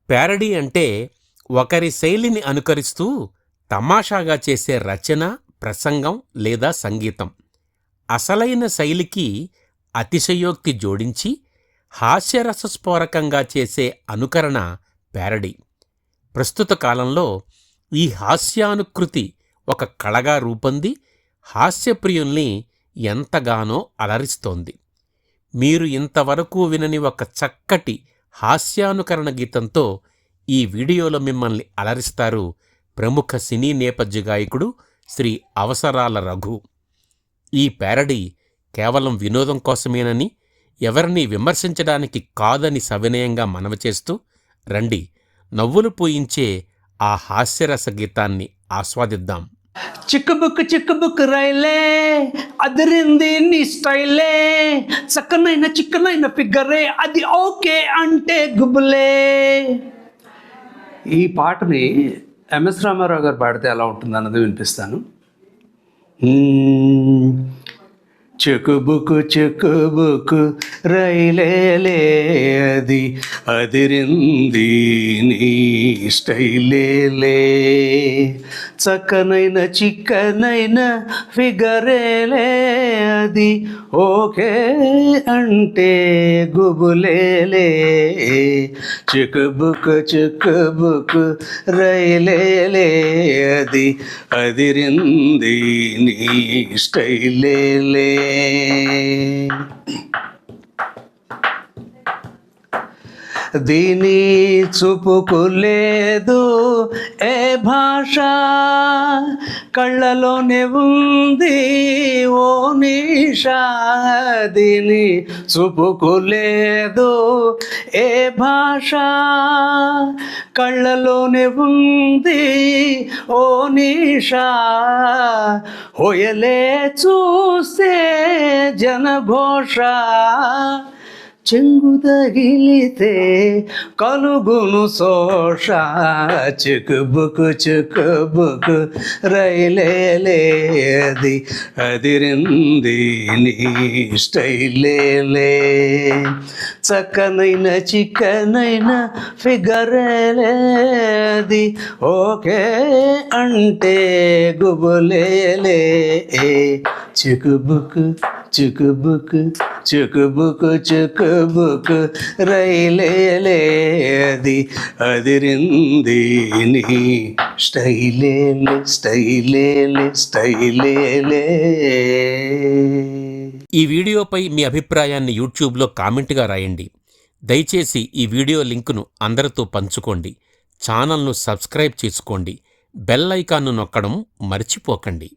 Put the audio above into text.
Parody అంటే ఒకరి శైలిని అనుకరిస్తూ తమాషాగా చేసే రచన, ప్రసంగం లేదా సంగీతం. అసలైన శైలికి అతిశయోక్తి జోడించి హాస్యరసస్ఫోరకంగా చేసే అనుకరణ ప్యారడీ. ప్రస్తుత కాలంలో ఈ హాస్యానుకృతి ఒక కళగా రూపొంది హాస్యప్రియుల్ని ఎంతగానో అలరిస్తోంది. మీరు ఇంతవరకు వినని ఒక చక్కటి హాస్యానుకరణ గీతంతో ఈ వీడియోలో మిమ్మల్ని అలరిస్తారు ప్రముఖ సినీ నేపథ్య గాయకుడు శ్రీ అవసరాల రఘు. ఈ ప్యారడీ కేవలం వినోదం కోసమేనని, ఎవరినీ విమర్శించడానికి కాదని సవినయంగా మనవి చేస్తూ, రండి నవ్వులు పూయించే ఆ హాస్యరస గీతాన్ని ఆస్వాదిద్దాం. చిక్కుబుక్కు రైలే అదిరింది నీ స్టైలే, చక్కనైన చిక్కనైన ఫిగరే అది ఓకే అంటే గుబులే. ఈ పాటని ఎంఎస్ రామారావు గారు పాడితే ఎలా ఉంటుంది అన్నది వినిపిస్తాను. చెక్కుబుక్కు రైలేలే అది అదిరింది నీ స్టైలేలే, చక్కనైన చిక్కనైన ఫిగరేలే అది ఓకే అంటే గుబులేలే. చెక్కుబుక్కు రైలేలే అది అదిరింది నీ స్టైలేలే. దీని చూపుకులేదు ఏ భాష, కళ్ళలోనే ఉంది ఓ నిషా. దీని చూపుకులేదు ఏ భాష, కళ్ళలోనే ఉంది ఓ నిషా. హోయలే చూస్తే జనఘోష, చెంగు తగిలితే కలుగును శోష. చెక్కుబుక్కు రైలేలే అది అదిరింది నీ స్టైలేలే, చక్కనైన చిక్కనైన ఫిగరేలే అది ఓకే అంటే గుబులేలే. చిక్కుబుక్కు రైలేలే అది అదిరింది నీ స్టైలేలే. ఈ వీడియోపై మీ అభిప్రాయాన్ని యూట్యూబ్లో కామెంట్గా రాయండి. దయచేసి ఈ వీడియో లింకును అందరితో పంచుకోండి. ఛానల్ను సబ్స్క్రైబ్ చేసుకోండి. బెల్ ఐకాన్ను నొక్కడం మర్చిపోకండి.